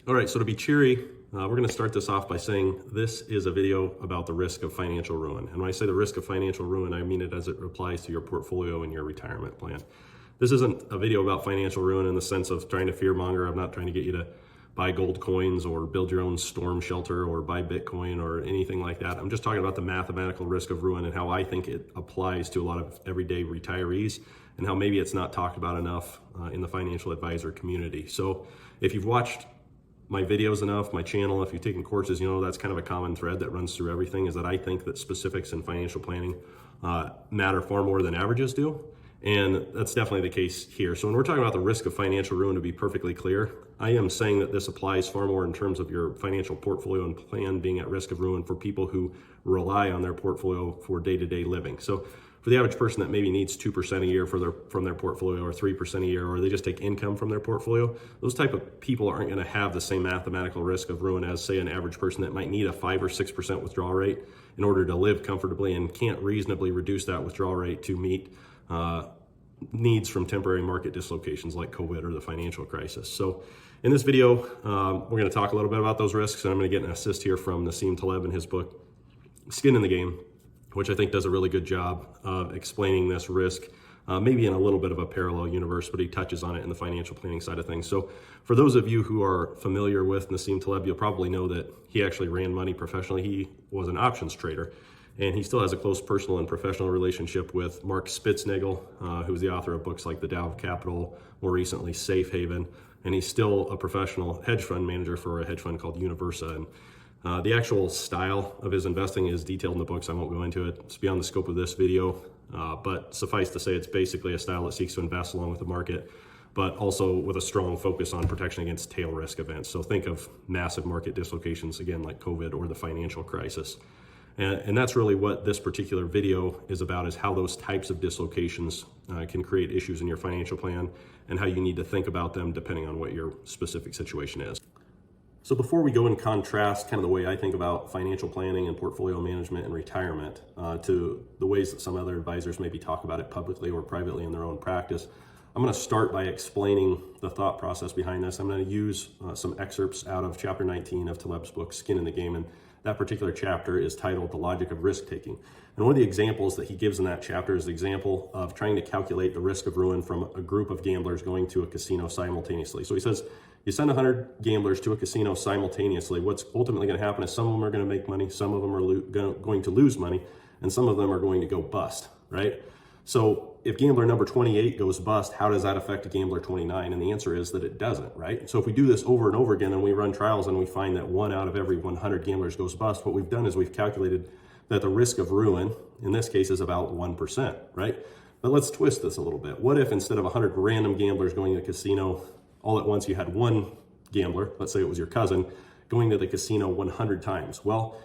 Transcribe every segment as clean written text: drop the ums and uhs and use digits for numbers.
All right, so to be cheery, we're going to start this off by saying this is a video about the risk of financial ruin. And when I say the risk of financial ruin, I mean it as it applies to your portfolio and your retirement plan. This isn't a video about financial ruin in the sense of trying to fearmonger. I'm not trying to get you to buy gold coins or build your own storm shelter or buy Bitcoin or anything like that. I'm just talking about the mathematical risk of ruin and how I think it applies to a lot of everyday retirees and how maybe it's not talked about enough in the financial advisor community. So if you've watched my videos enough, my channel, if you've taken courses, you know that's kind of a common thread that runs through everything, is that I think that specifics in financial planning matter far more than averages do. And that's definitely the case here. So when we're talking about the risk of financial ruin, to be perfectly clear, I am saying that this applies far more in terms of your financial portfolio and plan being at risk of ruin for people who rely on their portfolio for day-to-day living. So for the average person that maybe needs 2% a year from their portfolio, or 3% a year, or they just take income from their portfolio, those type of people aren't going to have the same mathematical risk of ruin as, say, an average person that might need a 5 or 6% withdrawal rate in order to live comfortably and can't reasonably reduce that withdrawal rate to meet needs from temporary market dislocations like COVID or the financial crisis. So in this video, we're going to talk a little bit about those risks, and I'm going to get an assist here from Nassim Taleb in his book, Skin in the Game, which I think does a really good job of explaining this risk, maybe in a little bit of a parallel universe, but he touches on it in the financial planning side of things. So for those of you who are familiar with Nassim Taleb, you'll probably know that he actually ran money professionally. He was an options trader, and he still has a close personal and professional relationship with Mark Spitznagel, who's the author of books like The Tao of Capital, more recently Safe Haven, and he's still a professional hedge fund manager for a hedge fund called Universa. And the actual style of his investing is detailed in the books. I won't go into it. It's beyond the scope of this video, but suffice to say, it's basically a style that seeks to invest along with the market, but also with a strong focus on protection against tail risk events. So think of massive market dislocations, again, like COVID or the financial crisis. And that's really what this particular video is about, is how those types of dislocations can create issues in your financial plan and how you need to think about them depending on what your specific situation is. So before we go and contrast kind of the way I think about financial planning and portfolio management and retirement to the ways that some other advisors maybe talk about it publicly or privately in their own practice, I'm going to start by explaining the thought process behind this. I'm going to use some excerpts out of chapter 19 of Taleb's book, Skin in the Game, and that particular chapter is titled The Logic of Risk Taking. And one of the examples that he gives in that chapter is the example of trying to calculate the risk of ruin from a group of gamblers going to a casino simultaneously. So he says, you send 100 gamblers to a casino simultaneously. What's ultimately going to happen is some of them are going to make money, some of them are going to lose money, and some of them are going to go bust, right? So if gambler number 28 goes bust, how does that affect gambler 29? And the answer is that it doesn't, right? So if we do this over and over again and we run trials and we find that 1 out of every 100 gamblers goes bust, what we've done is we've calculated that the risk of ruin in this case is about 1%, right? But let's twist this a little bit. What if instead of 100 random gamblers going to the casino all at once, you had one gambler, let's say it was your cousin, going to the casino 100 times? Well,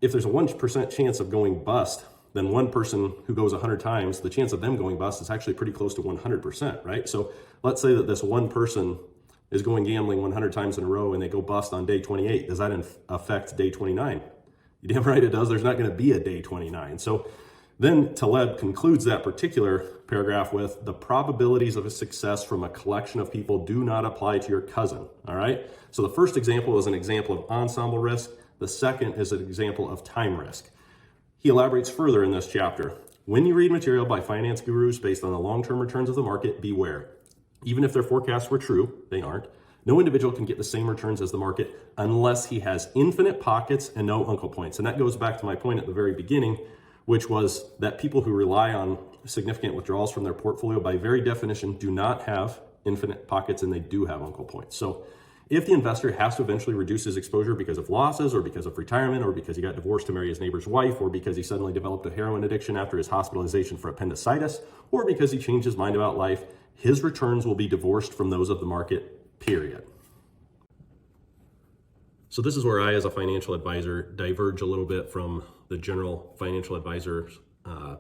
if there's a 1% chance of going bust, then one person who goes 100 times, the chance of them going bust is actually pretty close to 100%, right? So let's say that this one person is going gambling 100 times in a row and they go bust on day 28. Does that affect day 29? You damn right it does. There's not going to be a day 29. So then Taleb concludes that particular paragraph with, the probabilities of a success from a collection of people do not apply to your cousin, all right? So the first example is an example of ensemble risk. The second is an example of time risk. He elaborates further in this chapter. When you read material by finance gurus based on the long-term returns of the market, beware. Even if their forecasts were true, they aren't. No individual can get the same returns as the market unless he has infinite pockets and no uncle points. And that goes back to my point at the very beginning, which was that people who rely on significant withdrawals from their portfolio by very definition do not have infinite pockets, and they do have uncle points. So if the investor has to eventually reduce his exposure because of losses or because of retirement or because he got divorced to marry his neighbor's wife or because he suddenly developed a heroin addiction after his hospitalization for appendicitis or because he changed his mind about life, his returns will be divorced from those of the market, period. So this is where I, as a financial advisor, diverge a little bit from the general financial advisors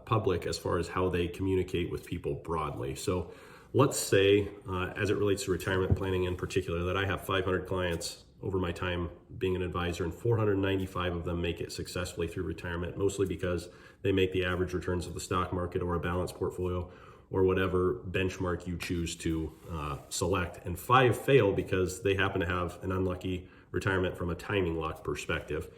public as far as how they communicate with people broadly. So let's say, as it relates to retirement planning in particular, that I have 500 clients over my time being an advisor, and 495 of them make it successfully through retirement, mostly because they make the average returns of the stock market or a balanced portfolio, or whatever benchmark you choose to select. And 5 fail because they happen to have an unlucky retirement from a timing lock perspective.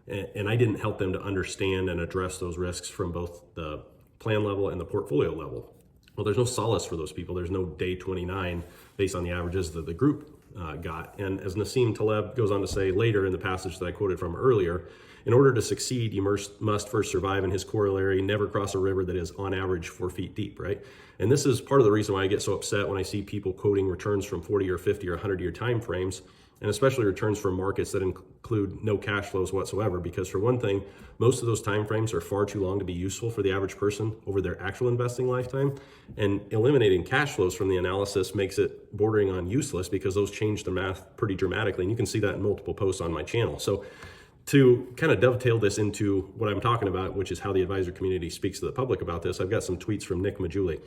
And I didn't help them to understand and address those risks from both the plan level and the portfolio level. Well, there's no solace for those people. There's no day 29 based on the averages that the group got. And as Nassim Taleb goes on to say later in the passage that I quoted from earlier, in order to succeed, you must first survive, in his corollary, never cross a river that is on average 4 feet deep, right? And this is part of the reason why I get so upset when I see people quoting returns from 40 or 50 or 100-year time frames, and especially returns from markets that include no cash flows whatsoever. Because for one thing, most of those time frames are far too long to be useful for the average person over their actual investing lifetime. And eliminating cash flows from the analysis makes it bordering on useless, because those change the math pretty dramatically. And you can see that in multiple posts on my channel. So to kind of dovetail this into what I'm talking about, which is how the advisor community speaks to the public about this, I've got some tweets from Nick Majuli.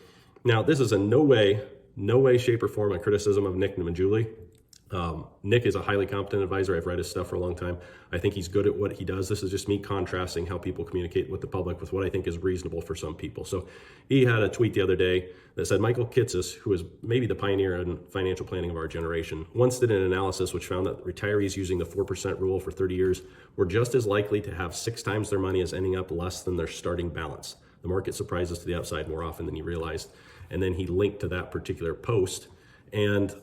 Now, this is in no way, shape, or form a criticism of Nick Majuli. Nick is a highly competent advisor. I've read his stuff for a long time. I think he's good at what he does. This is just me contrasting how people communicate with the public with what I think is reasonable for some people. So he had a tweet the other day that said, Michael Kitces, who is maybe the pioneer in financial planning of our generation, once did an analysis which found that retirees using the 4% rule for 30 years were just as likely to have 6 times their money as ending up less than their starting balance. The market surprises to the upside more often than you realized. And then he linked to that particular post. And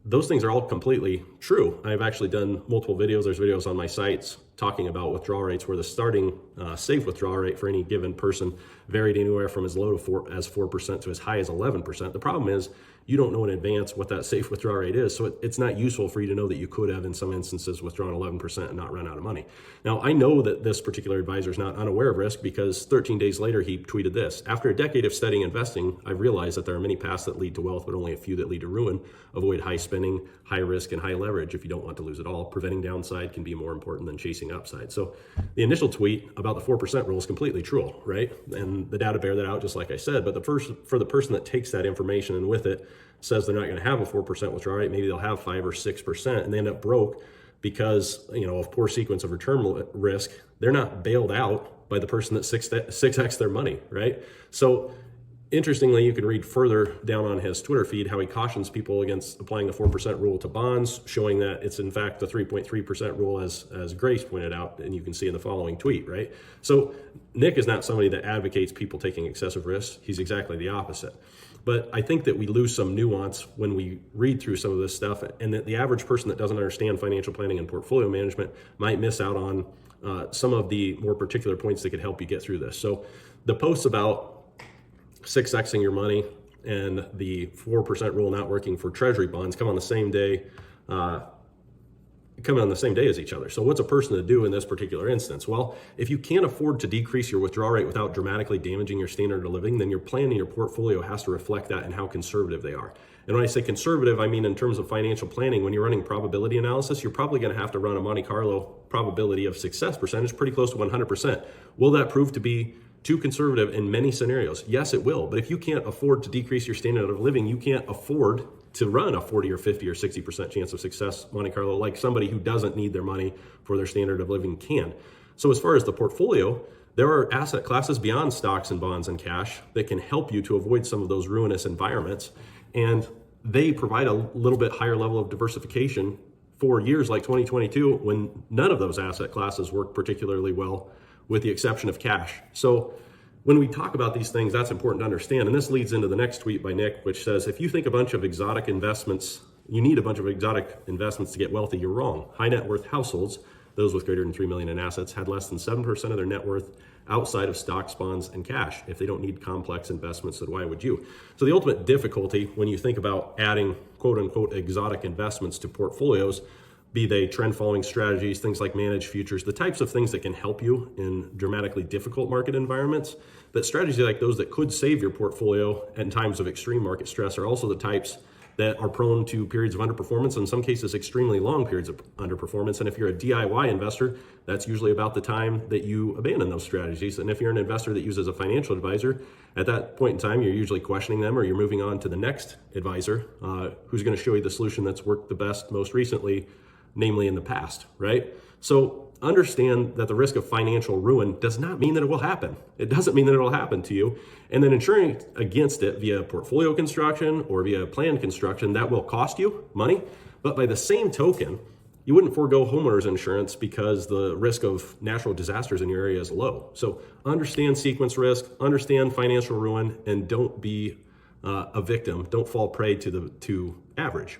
those things are all completely true. I've actually done multiple videos. There's videos on my sites talking about withdrawal rates, where the starting safe withdrawal rate for any given person varied anywhere from as low as 4% to as high as 11%. The problem is you don't know in advance what that safe withdrawal rate is, so it's not useful for you to know that you could have, in some instances, withdrawn 11% and not run out of money. Now, I know that this particular advisor is not unaware of risk, because 13 days later he tweeted this: after a decade of studying investing, I've realized that there are many paths that lead to wealth, but only a few that lead to ruin. Avoid high spending, high risk, and high leverage if you don't want to lose it all. Preventing downside can be more important than chasing upside. So the initial tweet about the 4% rule is completely true, right? And the data bear that out, just like I said. But for the person that takes that information and with it says they're not going to have a 4% withdrawal rate, maybe they'll have 5 or 6%, and they end up broke because, of poor sequence of return risk. They're not bailed out by the person that 6x their money, right? So interestingly, you can read further down on his Twitter feed how he cautions people against applying the 4% rule to bonds, showing that it's in fact the 3.3% rule, as Grace pointed out, and you can see in the following tweet, right? So Nick is not somebody that advocates people taking excessive risks. He's exactly the opposite. But I think that we lose some nuance when we read through some of this stuff, and that the average person that doesn't understand financial planning and portfolio management might miss out on some of the more particular points that could help you get through this. So the posts about 6xing your money and the 4% rule not working for treasury bonds come on the same day as each other. So what's a person to do in this particular instance? Well, if you can't afford to decrease your withdrawal rate without dramatically damaging your standard of living, then your plan and your portfolio has to reflect that and how conservative they are. And when I say conservative, I mean in terms of financial planning. When you're running probability analysis, you're probably going to have to run a Monte Carlo probability of success percentage pretty close to 100%. Will that prove to be too conservative in many scenarios? Yes, it will. But if you can't afford to decrease your standard of living, you can't afford to run a 40 or 50 or 60% chance of success Monte Carlo like somebody who doesn't need their money for their standard of living can. So as far as the portfolio, there are asset classes beyond stocks and bonds and cash that can help you to avoid some of those ruinous environments. And they provide a little bit higher level of diversification for years like 2022, when none of those asset classes work particularly well, with the exception of cash. So when we talk about these things, that's important to understand. And this leads into the next tweet by Nick, which says, if you think you need a bunch of exotic investments to get wealthy, you're wrong. High net worth households, those with greater than 3 million in assets, had less than 7% of their net worth outside of stocks, bonds, and cash. If they don't need complex investments, then why would you? So the ultimate difficulty when you think about adding quote unquote exotic investments to portfolios, be they trend following strategies, things like managed futures, the types of things that can help you in dramatically difficult market environments, that strategies like those that could save your portfolio in times of extreme market stress are also the types that are prone to periods of underperformance, in some cases extremely long periods of underperformance. And if you're a DIY investor, that's usually about the time that you abandon those strategies. And if you're an investor that uses a financial advisor, at that point in time, you're usually questioning them, or you're moving on to the next advisor who's going to show you the solution that's worked the best most recently namely in the past, right? So understand that the risk of financial ruin does not mean that it will happen. It doesn't mean that it will happen to you. And then insuring against it via portfolio construction or via plan construction, that will cost you money. But by the same token, you wouldn't forego homeowners insurance because the risk of natural disasters in your area is low. So understand sequence risk, understand financial ruin, and don't be a victim. Don't fall prey to average.